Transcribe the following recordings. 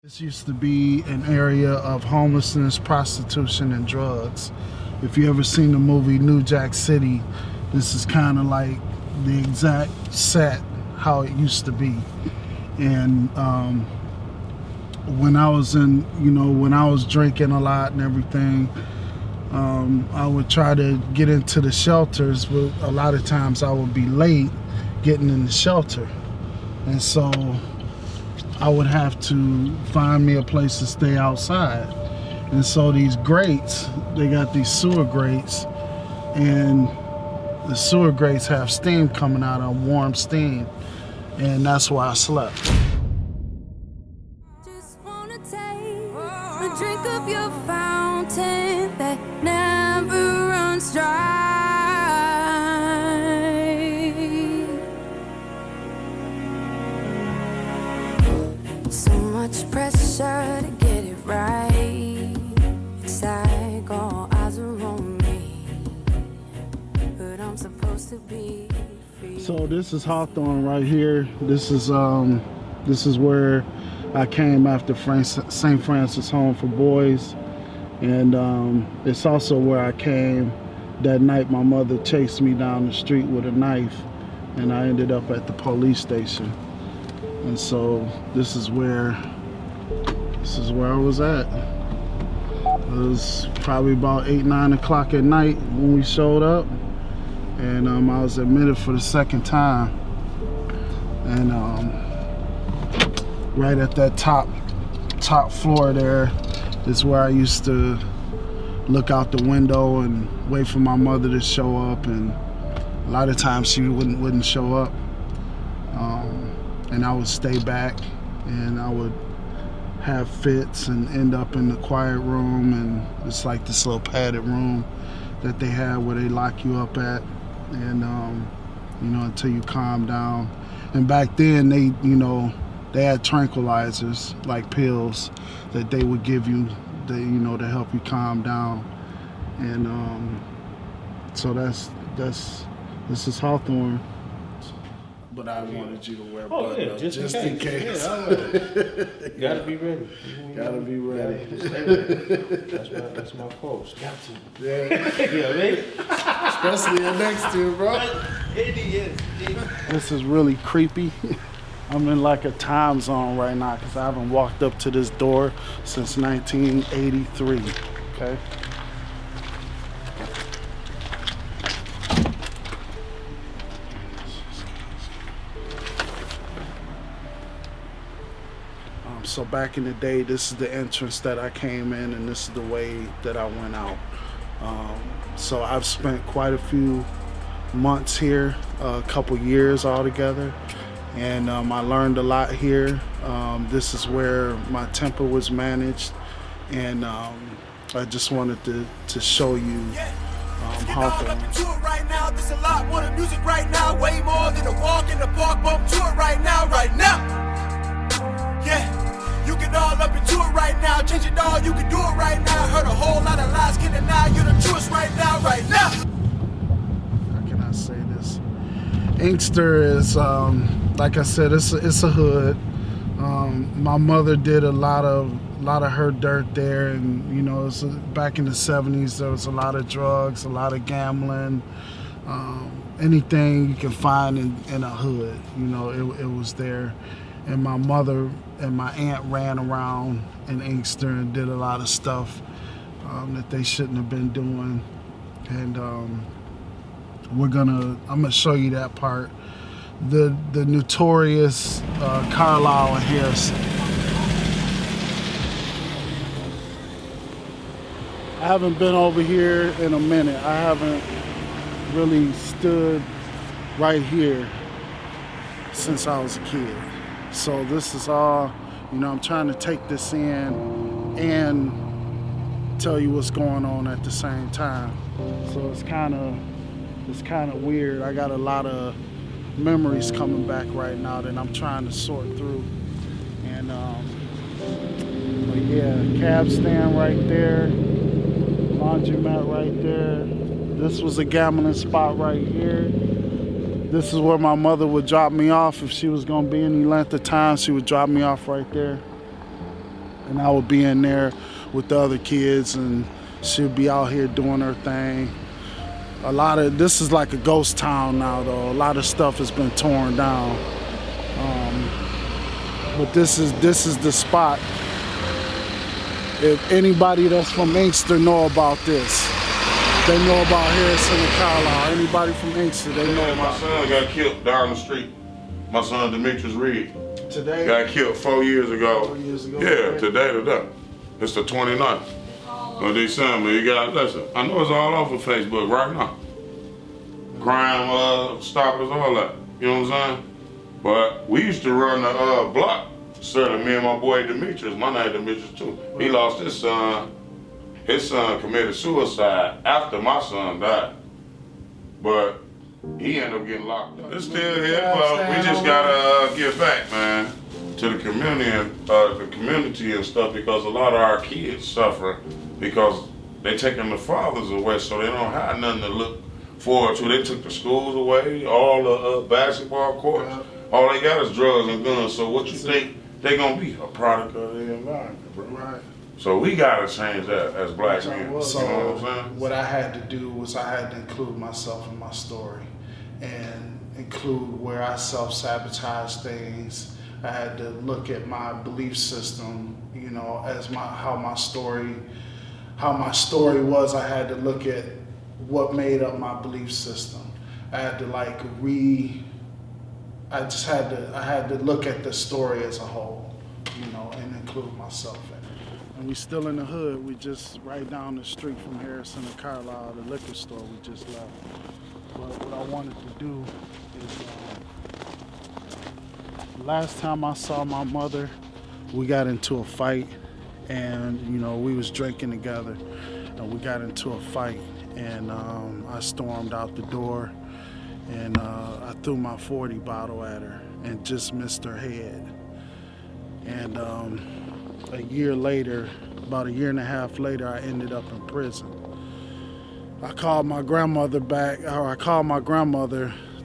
This used to be an area of homelessness, prostitution, and drugs. If you ever seen the movie New Jack City, this is kind of like the exact set how it used to be. And when I was when I was drinking a lot and everything, I would try to get into the shelters, but a lot of times I would be late getting in the shelter. And so I would have to find me a place to stay outside. And so these grates, they got these sewer grates, and the sewer grates have steam coming out of warm steam, and that's where I slept. Just wanna take a drink of your fountain that never runs dry. So much pressure to get it right. It's like all eyes are on me, but I'm supposed to be free. So this is Hawthorne right here. This is where I came after St. Francis Home for Boys, and it's also where I came that night my mother chased me down the street with a knife, and I ended up at the police station. And so this is where I was at. It was probably about 8, 9 o'clock at night when we showed up, and I was admitted for the second time. And right at that top floor there is where I used to look out the window and wait for my mother to show up, and a lot of times she wouldn't show up. And I would stay back, and I would have fits and end up in the quiet room, and it's like this little padded room that they have where they lock you up at, and until you calm down. And back then they had tranquilizers, like pills that they would give you to help you calm down. And so this is Hawthorne. But I wanted you to wear button-up just in case. Yeah, gotta be ready. Gotta be ready. That's my post. Got to. Yeah. Yeah, man. Especially next to you, bro. This is really creepy. I'm in like a time zone right now because I haven't walked up to this door since 1983. Okay. So back in the day, this is the entrance that I came in, and this is the way that I went out. So I've spent quite a few months here, a couple years altogether, and I learned a lot here. This is where my temper was managed, and I just wanted to show you Hawthorne. Right now, there's a lot more than music right now, way more than a walk in the park, bump to it right now. Yeah. You get all up into it right now, change it all, you can do it right now. Heard a whole lot of lies, can deny you're the truest right now. How can I say this? Inkster is, like I said, it's a hood. My mother did a lot of her dirt there, and it's back in the 70s. There was a lot of drugs, a lot of gambling, anything you can find in a hood. It was there. And my mother and my aunt ran around in Inkster and did a lot of stuff that they shouldn't have been doing. And I'm gonna show you that part. The notorious Carlisle and Harrison. I haven't been over here in a minute. I haven't really stood right here since I was a kid. So this is all, I'm trying to take this in and tell you what's going on at the same time. So it's kind of weird. I got a lot of memories coming back right now that I'm trying to sort through. And but yeah, cab stand right there, laundromat right there. This was a gambling spot right here. This is where my mother would drop me off if she was gonna be any length of time. She would drop me off right there. and I would be in there with the other kids, and she'd be out here doing her thing. This is like a ghost town now, though. A lot of stuff has been torn down. But this is the spot. If anybody that's from Inkster know about this, they know about Harrison and Carlisle. Anybody from Inkster, they know My about son got killed down the street. My son, Demetrius Reid, today. got killed 4 years ago. 4 years ago. Yeah, today. It's the 29th of December. You got, listen, I know it's all over Facebook right now. Crime stoppers, all that. You know what I'm saying? But we used to run the block. Certainly, me and my boy Demetrius, my name Demetrius too. He lost his son. His son committed suicide after my son died. But he ended up getting locked up. It's still here, but we just gotta give back, man, to the community and stuff, because a lot of our kids suffer because they taking the fathers away, so they don't have nothing to look forward to. They took the schools away, all the basketball courts. All they got is drugs and guns. So what you think they gonna be? A product of the environment, bro. Right. So we gotta change that as black men. So you know what I'm saying? what I had to do was I had to include myself in my story and include where I self-sabotage things. I had to look at my belief system, you know, as how my story was. I had to look at what made up my belief system. I had to I had to look at the story as a whole, you know, and include myself in it. And we still in the hood. We just right down the street from Harrison and Carlisle, the liquor store we just left. But what I wanted to do is, last time I saw my mother, we got into a fight, and you know, we was drinking together, and we got into a fight, and I stormed out the door, and I threw my 40 bottle at her and just missed her head. And a year later, about a year and a half later, I ended up in prison. I called my grandmother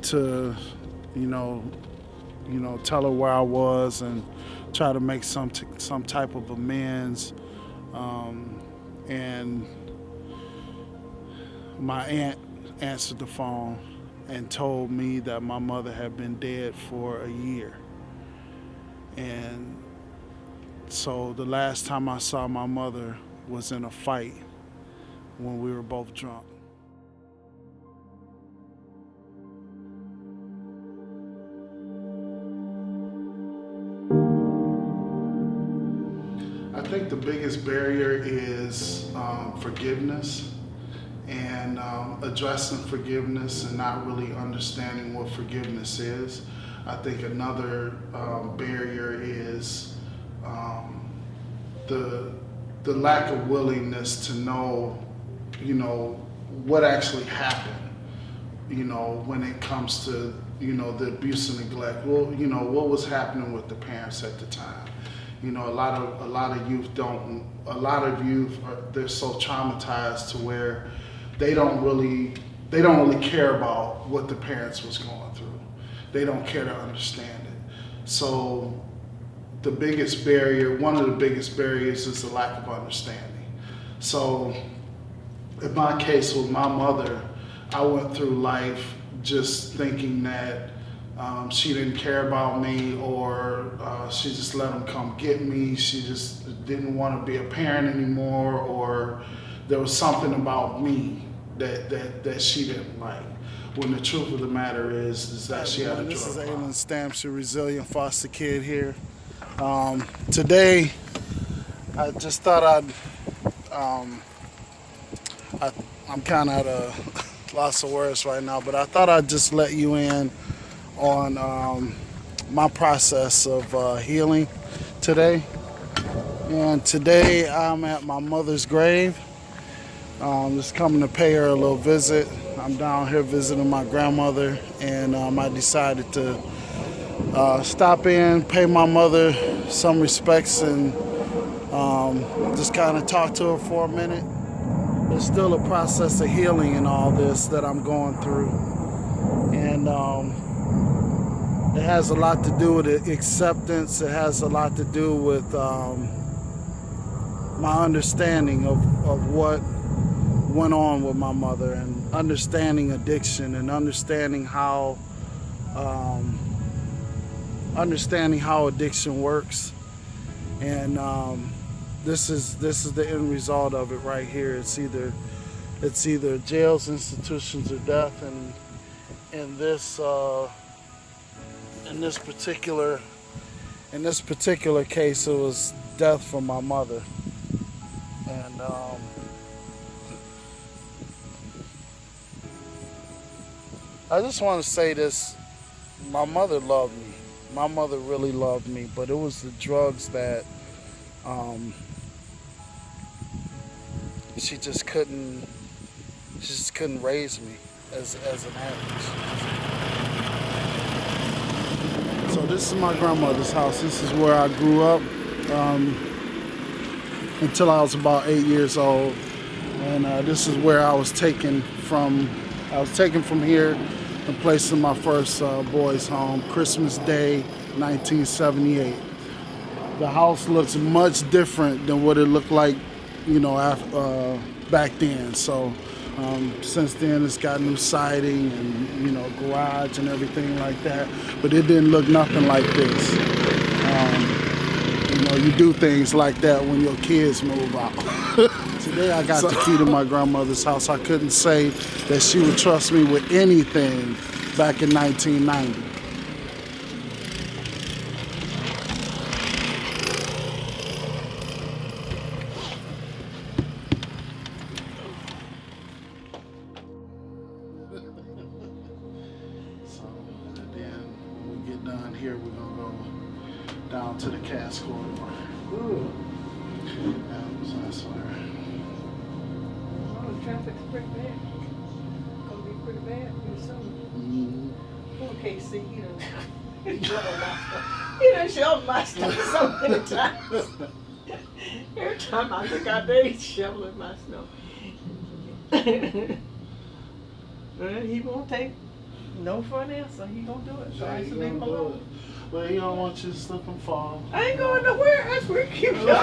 to, you know, tell her where I was and try to make some type of amends. And my aunt answered the phone and told me that my mother had been dead for a year. And so the last time I saw my mother was in a fight when we were both drunk. I think the biggest barrier is forgiveness, and addressing forgiveness and not really understanding what forgiveness is. I think another barrier is the lack of willingness to know, you know, what actually happened, you know, when it comes to, you know, the abuse and neglect. Well, you know, what was happening with the parents at the time. You know, a lot of youth they're so traumatized to where they don't really care about what the parents was going through. They don't care to understand it. So the biggest barrier, one of the biggest barriers, is the lack of understanding. So in my case with my mother, I went through life just thinking that she didn't care about me, or she just let them come get me. She just didn't want to be a parent anymore, or there was something about me that she didn't like. When the truth of the matter is that she had a drug problem. This is Aylin Stamps, your resilient foster kid here. Today, I just thought I'm kind of at a loss of words right now, but I thought I'd just let you in on my process of healing today. And today I'm at my mother's grave. Just coming to pay her a little visit. I'm down here visiting my grandmother, and I decided to stop in, pay my mother some respects, and just kind of talk to her for a minute. There's still a process of healing in all this that I'm going through, and it has a lot to do with acceptance. It has a lot to do with my understanding of what went on with my mother, and understanding addiction, and understanding how addiction works. And this is the end result of it right here. It's either jails, institutions, or death. And in this particular case, it was death for my mother. And I just want to say this: my mother loved me. My mother really loved me, but it was the drugs that she just couldn't raise me as an average. So this is my grandmother's house. This is where I grew up until I was about 8 years old, and this is where I was taken from. I was taken from here and placed in my first boys' home, Christmas Day, 1978. The house looks much different than what it looked like, back then. So since then, it's got new siding and garage and everything like that. But it didn't look nothing like this. You do things like that when your kids move out. Today I got the key to my grandmother's house. I couldn't say that she would trust me with anything back in 1990. So, and then when we get done here, we're going to go down to the cast corridor. Ooh. So that's where. Oh, the traffic's pretty bad. Gonna be pretty bad pretty soon. Poor KC, he done shoveled my stuff so many times. Every time I look out there, he's shoveling my snow. Well, he won't take no for an answer. He gonna do it. So I used to leave him alone. But he don't want you to slip and fall. I ain't going nowhere. That's where he keeps going.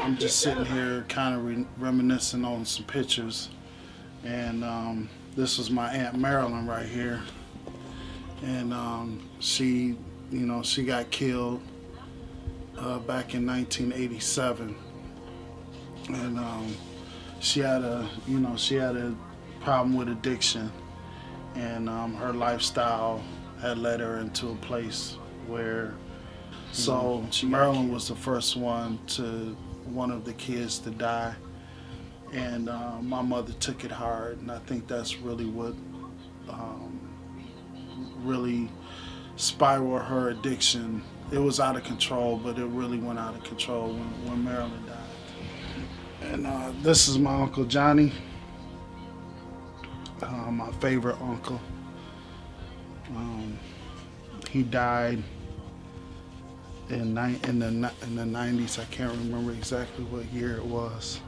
I'm just sitting here kind of reminiscing on some pictures. And this was my Aunt Marilyn right here. And she got killed back in 1987. And she had a problem with addiction. And her lifestyle had led her into a place where, so Marilyn was the first one of the kids to die, and my mother took it hard, and I think that's really what really spiraled her addiction. It was out of control, but it really went out of control when Marilyn died. And this is my Uncle Johnny. My favorite uncle. He died in the 90s. I can't remember exactly what year it was,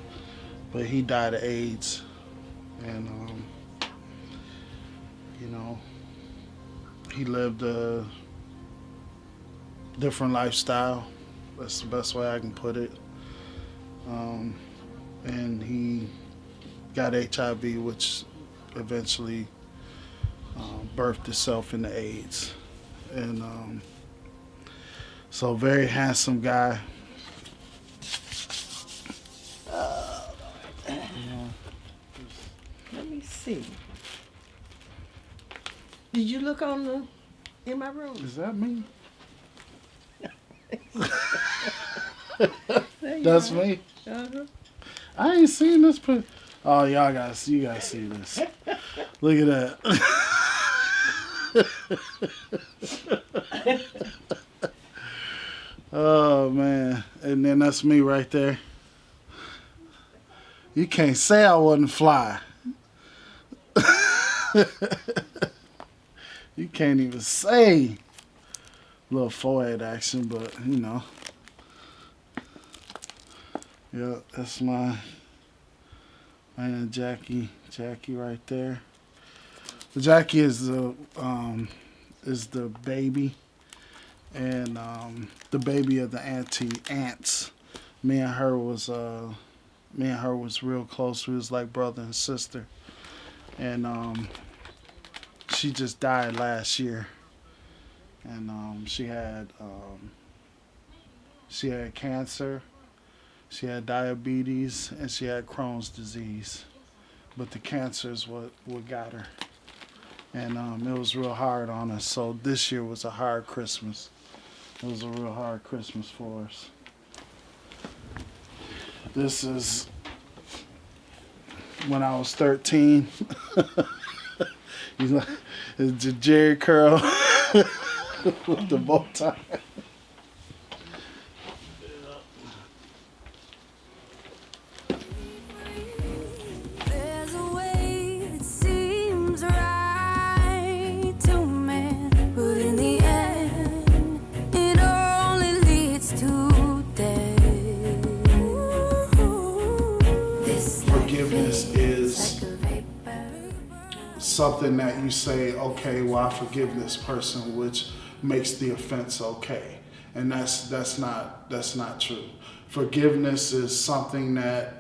but he died of AIDS, and he lived a different lifestyle. That's the best way I can put it. And he got HIV, which eventually birthed itself into AIDS. And so very handsome guy. Let me see. Did you look in my room? Is that me? That's me? Uh-huh. I ain't seen this. Oh, you gotta see this. Look at that. Oh man, and then that's me right there. You can't say I wasn't fly. You can't even say. Little forehead action, but yeah, that's my man Jackie right there. Jackie is the baby. and the baby of the aunts. Me and her was real close. We was like brother and sister, and she just died last year. And she had cancer, she had diabetes, and she had Crohn's disease. But the cancer is what got her. And it was real hard on us. So this year was a hard Christmas. It was a real hard Christmas for us. This is when I was 13. You know, it's a Jerry curl with the bow tie. There's a way that seems right to man, but in the end, it only leads to death. This Forgiveness is like a vapor. something that you say, okay, well, I forgive this person, which makes the offense okay, and that's not true. Forgiveness is something that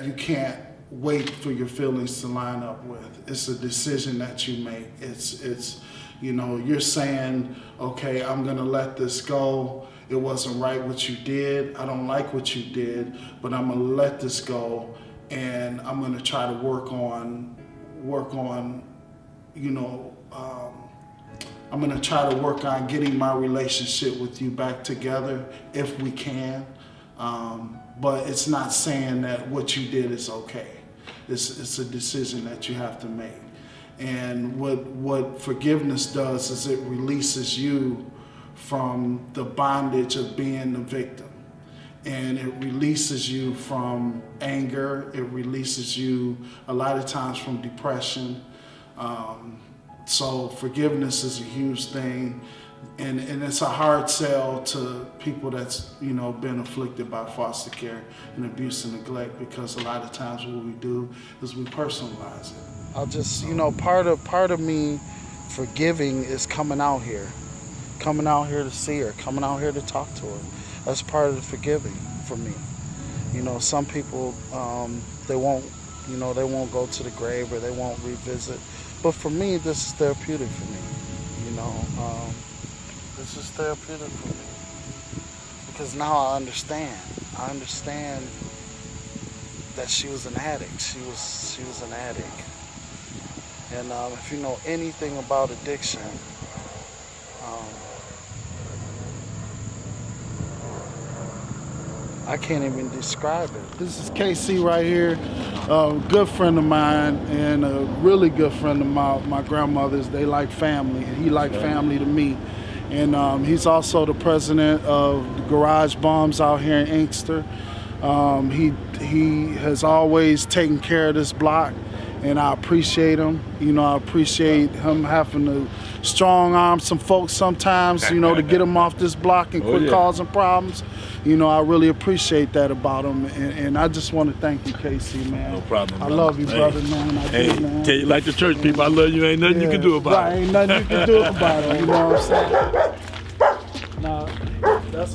you can't wait for your feelings to line up with. It's a decision that you make. It's you know, you're saying, okay, I'm gonna let this go. It wasn't right what you did. I don't like what you did, but I'm gonna let this go, and I'm gonna try to work on, you know, I'm gonna try to work on getting my relationship with you back together if we can. But it's not saying that what you did is okay. It's a decision that you have to make. And what forgiveness does is it releases you from the bondage of being the victim. And it releases you from anger. It releases you a lot of times from depression. So forgiveness is a huge thing, and it's a hard sell to people that's, you know, been afflicted by foster care and abuse and neglect, because a lot of times what we do is we personalize it. I'll just, you know, part of me forgiving is coming out here to see her, coming out here to talk to her. That's part of the forgiving for me. You know, some people they won't go to the grave, or they won't revisit. But for me, this is therapeutic for me, you know. This is therapeutic for me. Because now I understand. I understand that she was an addict. She was an addict. And if you know anything about addiction, I can't even describe it. This is KC right here, a good friend of mine and a really good friend of my grandmother's. They like family, and he like family to me. And he's also the president of the Garage Bombs out here in Inkster. He has always taken care of this block, and I appreciate him. You know, I appreciate him having to strong arm some folks sometimes, you know, to get them off this block and quit causing problems. You know, I really appreciate that about him, and I just want to thank you, KC, man. No problem, I brother. love you, brother, man. I do, man. Tell you like the church people, I love you. Ain't nothing you can do about right, it. Ain't nothing you can do about it. You know what I'm saying? Nah, that's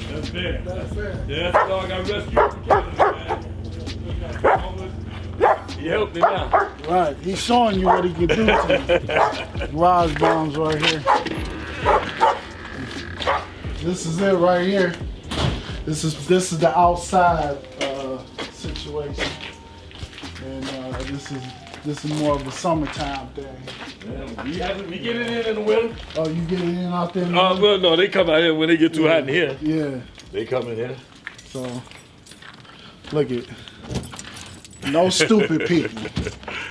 That's fair. That's fair. Yeah, that's dog I rescued from Canada, man. He helped me now. right. He's showing you what he can do to you. Garage Bombs right here. This is it right here. This is the outside situation, and this is more of a summertime thing. Yeah, we get it in the winter. Oh, you get it in out there? Well, no, they come out here when they get too hot in here. Yeah. They come in here. So, look at, no stupid people.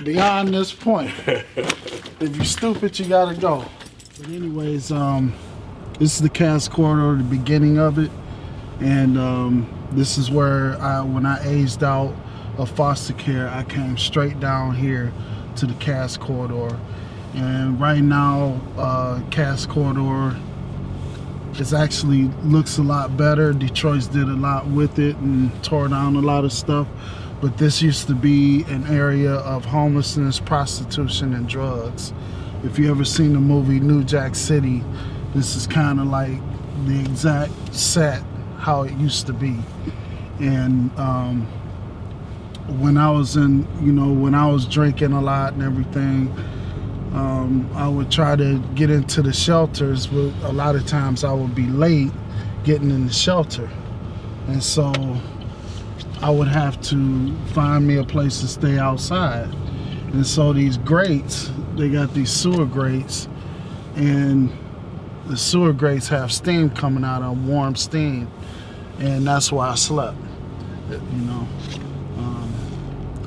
Beyond this point, if you're stupid, you gotta go. But anyways, this is the Cass Corridor, the beginning of it, and this is where when I aged out of foster care, I came straight down here to the Cass Corridor. And right now, Cass Corridor looks a lot better. Detroit's did a lot with it and tore down a lot of stuff. But this used to be an area of homelessness, prostitution, and drugs. If you ever seen the movie New Jack City, this is kind of like the exact set how it used to be. And when I was when I was drinking a lot and everything, I would try to get into the shelters, but a lot of times I would be late getting in the shelter. And so I would have to find me a place to stay outside. And so these grates, they got these sewer grates, and the sewer grates have steam coming out of them, warm steam. And that's where I slept,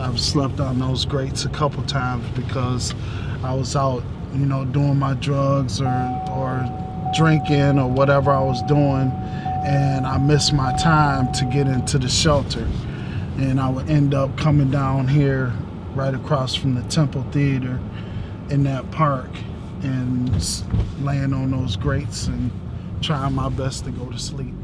I've slept on those grates a couple times because I was out, doing my drugs or drinking or whatever I was doing, and I missed my time to get into the shelter. And I would end up coming down here right across from the Temple Theater in that park and laying on those grates and trying my best to go to sleep.